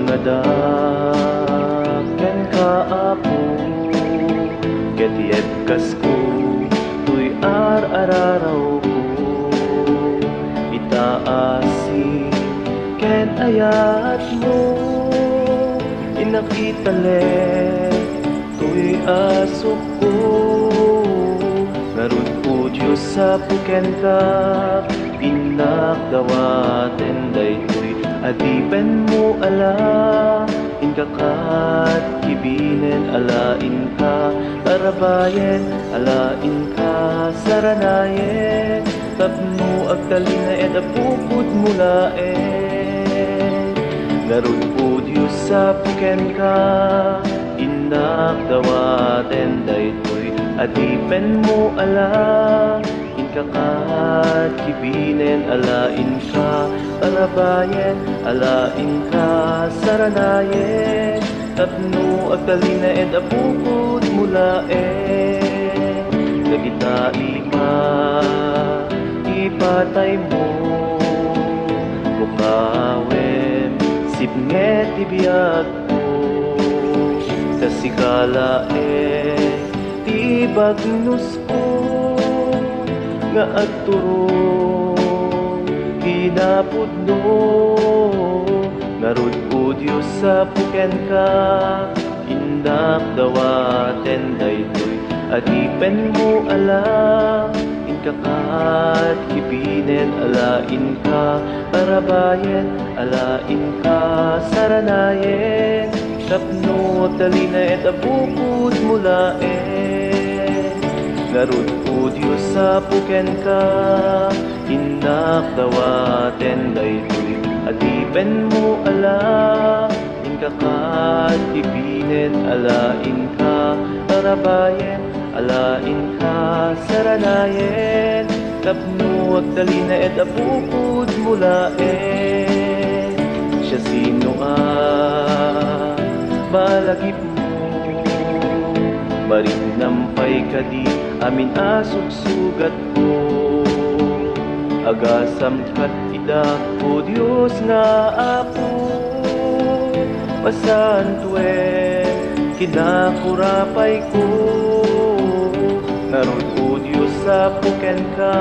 ngadaken kaapo ket yet kasko tuy araraw ko itaasi ken ayat mo inakitalen tuy asok ko ngarud po Diyos sa puken ka inakdawaten daytoy adipen mo ala inkakat kibinen alain ka arabayen alain ka saranayen tapno agtalina et apupud mulaen ngarud po Diyos sa puken ka inakdawaten daytoy adipen mo ala inkakat kibinen alain ka arabayen alain ka saranayen tapno agtalina et apupud mulaen dagita ima ipatay mo mukawen sipnget ibiyag ko kasigalaen tibagnus ko nga agturo kinapudno ngarud po Diyos sa puken ka indakdawaten daytoy adipen mo ala inkakat kibinen alain ka arabayen alain ka saranayen tapno talina et abukod mulaen ngarud po Diyos sa puken ka inakdawaten daytoy adipen mo ala inkakat kibinen alain ka arabayen alain ka saranayen tapno agtalina et apupud mulaen siya sino balagip mo marinampay ka di amin asugsugat ko agasam kat ida o Diyos nga apo pasantuen kinakurapay ko ngarud o Diyos sa puken ka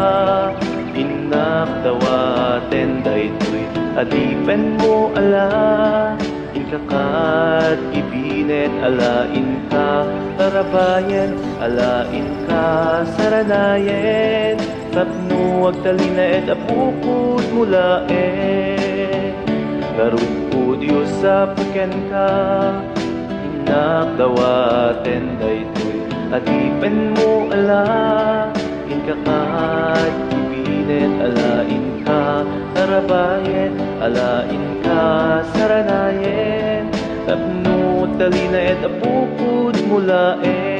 inakdawaten daytoy adipen mo ala inkakat ibinen alain ka arabayen alain ka saranayen tapno agtalina et apupud mulaen ngarud po Diyos sa puken ka inakdawaten daytoy adipen mo ala inkakat ibinen alain ka arabayen alain ka saranayen tapno talina et apupud mulaen